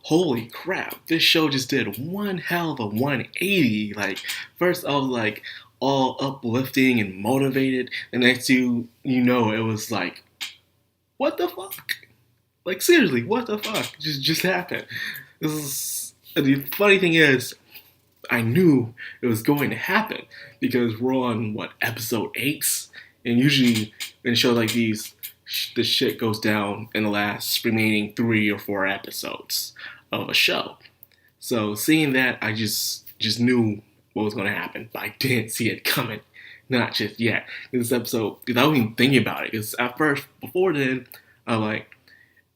holy crap, this show just did one hell of a 180. Like, first I was like all uplifting and motivated, and next you know it was like, what the fuck? Like seriously, what the fuck just happened? This is the funny thing is, I knew it was going to happen because we're on what episode 8, and usually in shows like these, the shit goes down in the last remaining 3 or 4 episodes of a show. So seeing that, I just knew what was going to happen, but I didn't see it coming. Not just yet. This episode, because I wasn't even thinking about it. Because at first, before then, I'm like,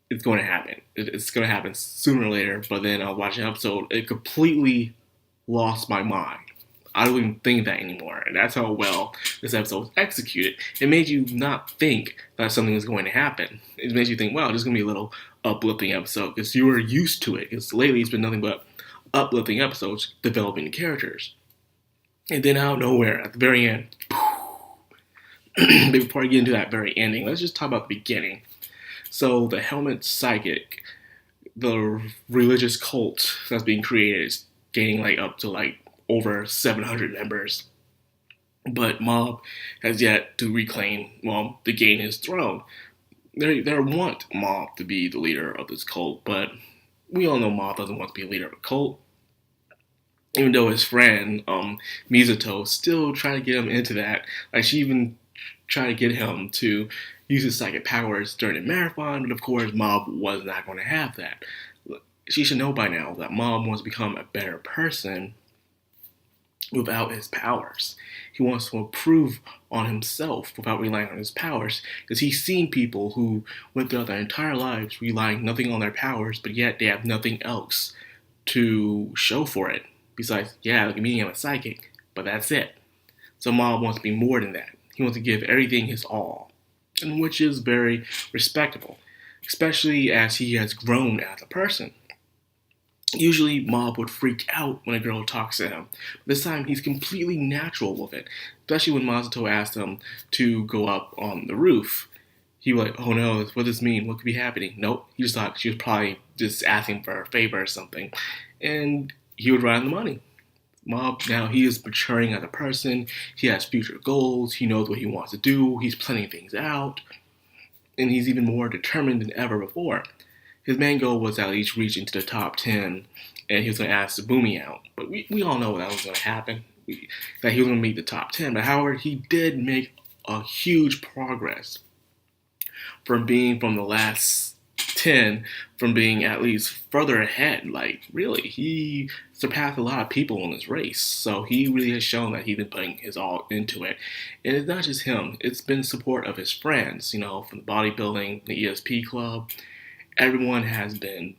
it's going to happen. It's going to happen sooner or later. But then I was watching an episode, it completely lost my mind. I don't even think that anymore. And that's how well this episode was executed. It made you not think that something was going to happen. It made you think, wow, this is going to be a little uplifting episode. Because you were used to it. Because lately it's been nothing but uplifting episodes developing the characters. And then out of nowhere, at the very end, before I get into that very ending, let's just talk about the beginning. So the Helmet Psychic, the religious cult that's being created, is gaining like up to like over 700 members. But Mob has yet to reclaim, well, to gain his throne. They want Mob to be the leader of this cult, but we all know Mob doesn't want to be a leader of a cult. Even though his friend, Mizuto, still trying to get him into that. Like, she even tried to get him to use his psychic powers during the marathon, but of course, Mob was not going to have that. She should know by now that Mob wants to become a better person without his powers. He wants to improve on himself without relying on his powers, because he's seen people who went throughout their entire lives relying nothing on their powers, but yet they have nothing else to show for it. Besides, yeah, look at me, I'm a psychic, but that's it. So Mob wants to be more than that. He wants to give everything his all, and which is very respectable, especially as he has grown as a person. Usually, Mob would freak out when a girl talks to him. But this time, he's completely natural with it, especially when Masato asked him to go up on the roof. He was like, oh no, what does this mean? What could be happening? Nope, he just thought she was probably just asking for a favor or something. And he would run out of the money. Mob, now he is maturing as a person. He has future goals. He knows what he wants to do. He's planning things out. And he's even more determined than ever before. His main goal was at least reach into the top 10, and he was going to ask Sabumi out. But we all know that was going to happen, that he was going to meet the top 10. But however, he did make a huge progress from being from the last 10, from being at least further ahead. Like, really, he surpassed a lot of people in this race. So he really has shown that he's been putting his all into it. And it's not just him. It's been support of his friends, from the bodybuilding, the ESP club. Everyone has been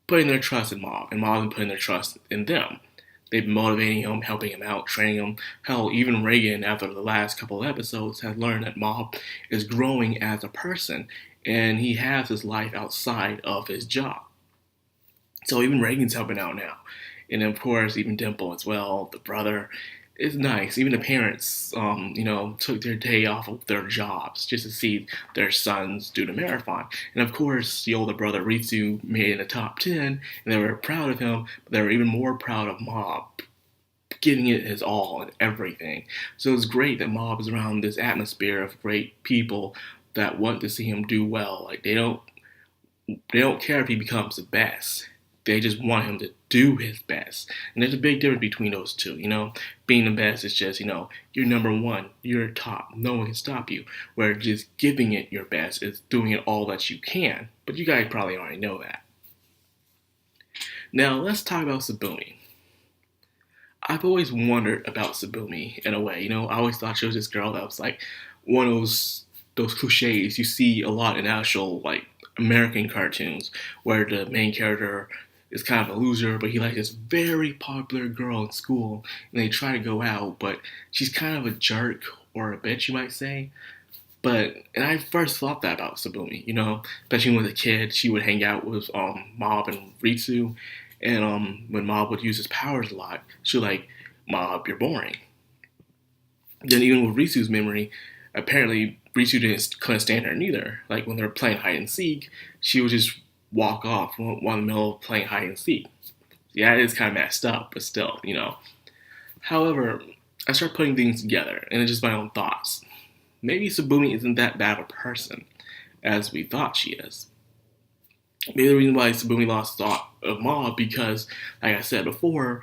putting their trust in Mob, and Mob has been putting their trust in them. They've been motivating him, helping him out, training him. Hell, even Reagan, after the last couple of episodes, has learned that Mob is growing as a person, and he has his life outside of his job. So even Reagan's helping out now. And of course, even Dimple as well, the brother. It's nice. Even the parents, took their day off of their jobs just to see their sons do the marathon. And of course, the older brother Ritsu made it in the top 10, and they were proud of him, but they were even more proud of Mob, giving it his all and everything. So it's great that Mob is around this atmosphere of great people that want to see him do well. Like, they don't care if he becomes the best. They just want him to do his best. And there's a big difference between those two, Being the best is just, you're number one, you're top, no one can stop you. Where just giving it your best is doing it all that you can. But you guys probably already know that. Now, let's talk about Sabumi. I've always wondered about Sabumi in a way, I always thought she was this girl that was like one of those cliches you see a lot in actual, like, American cartoons, where the main character is kind of a loser, but he likes this very popular girl in school, and they try to go out, but she's kind of a jerk, or a bitch, you might say. And I first thought that about Sabumi, especially when as a kid, she would hang out with Mob and Ritsu, and when Mob would use his powers a lot, she would like, Mob, you're boring. Then even with Ritsu's memory, apparently Ritsu couldn't stand her neither. Like, when they were playing hide and seek, she would just walk off while in the middle of playing hide and seek. Yeah, it is kind of messed up, but still, you know. However, I start putting things together, and it's just my own thoughts. Maybe Sabumi isn't that bad of a person as we thought she is. Maybe the reason why Sabumi lost thought of Mob because, like I said before,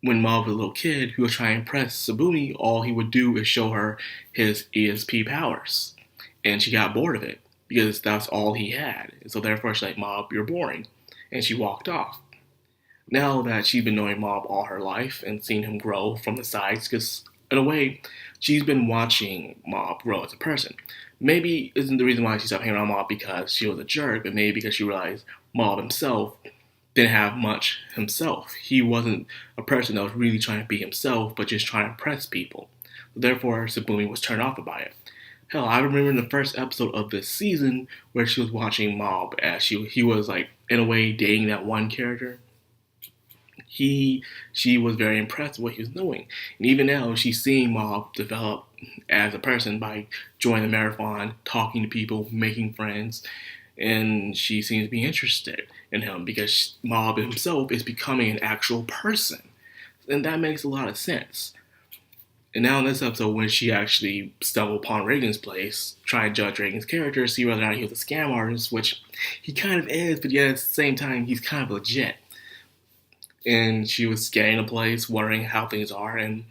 when Mob was a little kid who was trying to impress Sabumi, all he would do is show her his ESP powers. And she got bored of it because that's all he had. And so therefore she's like, Mob, you're boring. And she walked off. Now that she's been knowing Mob all her life and seen him grow from the sides, because in a way, she's been watching Mob grow as a person. Maybe isn't the reason why she stopped hanging around Mob because she was a jerk, but maybe because she realized Mob himself didn't have much himself. He wasn't a person that was really trying to be himself, but just trying to impress people. Therefore, Sabumi was turned off by it. Hell, I remember in the first episode of this season where she was watching Mob as he was like in a way dating that one character. She was very impressed with what he was doing. And even now, she's seeing Mob develop as a person by joining the marathon, talking to people, making friends, and she seems to be interested in him because Mob himself is becoming an actual person. And that makes a lot of sense. And now in this episode, when she actually stumbled upon Reagan's place, trying to judge Reagan's character, see whether or not he was a scam artist, which he kind of is, but yet at the same time, he's kind of legit. And she was scanning the place, wondering how things are, and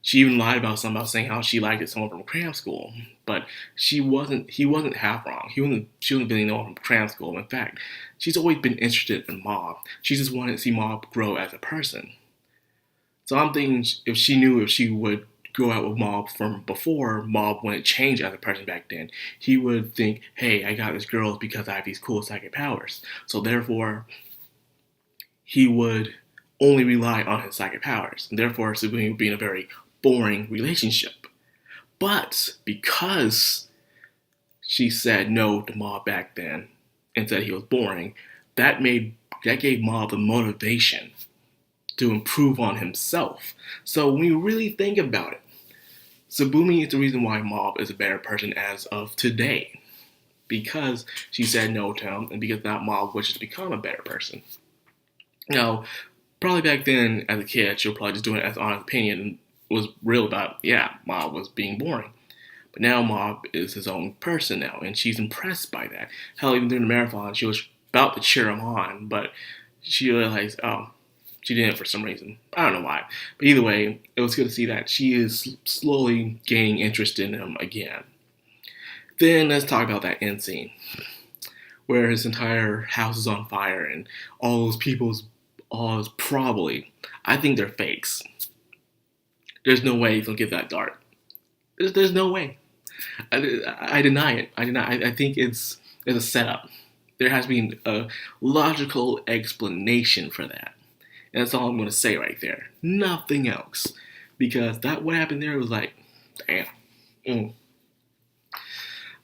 she even lied about something about saying how she liked it someone from cram school. But he wasn't half wrong. She wasn't being no one from cram school. In fact, she's always been interested in Mob. She just wanted to see Mob grow as a person. So I'm thinking if she would go out with Mob from before, Mob wouldn't change as a person back then. He would think, hey, I got this girl because I have these cool psychic powers. So therefore, he would only rely on his psychic powers. And therefore, Sabumi would be in a very boring relationship. But because she said no to Mob back then and said he was boring, that gave Mob the motivation to improve on himself. So when you really think about it, Sabumi is the reason why Mob is a better person as of today. Because she said no to him, and because that Mob wishes to become a better person. Now, probably back then, as a kid, she was probably just doing it as an honest opinion and was real about, yeah, Mob was being boring. But now Mob is his own person now, and she's impressed by that. Hell, even during the marathon, she was about to cheer him on, but she realized, she didn't for some reason. I don't know why. But either way, it was good to see that she is slowly gaining interest in him again. Then let's talk about that end scene, where his entire house is on fire, and all those people's probably, I think they're fakes. There's no way he's gonna get that dark. There's no way. I deny it. I think it's a setup. There has to be a logical explanation for that. And that's all I'm gonna say right there. Nothing else. Because what happened there was like, damn.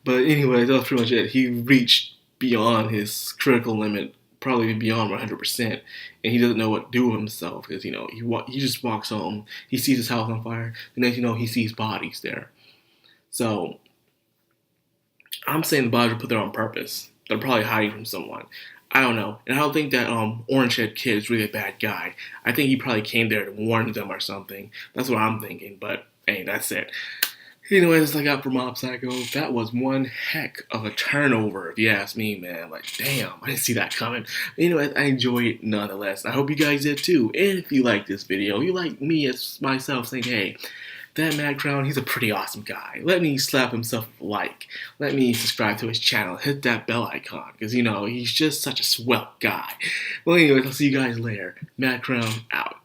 But anyway, that was pretty much it. He reached beyond his critical limit, probably beyond 100%, and he doesn't know what to do with himself because, he just walks home, he sees his house on fire, and then, he sees bodies there. So, I'm saying the bodies were put there on purpose. They're probably hiding from someone. I don't know. And I don't think that orange-haired kid is really a bad guy. I think he probably came there to warn them or something. That's what I'm thinking, but hey, that's it. Anyway, that's what I got for Mob Psycho. That was one heck of a turnover, if you ask me, man. Like, damn, I didn't see that coming. Anyway, I enjoyed it nonetheless. I hope you guys did too. And if you like this video, you like me as myself saying, hey, that Madcrown, he's a pretty awesome guy. Let me slap himself a like. Let me subscribe to his channel. Hit that bell icon. Because, he's just such a swell guy. Well, anyways, I'll see you guys later. Madcrown out.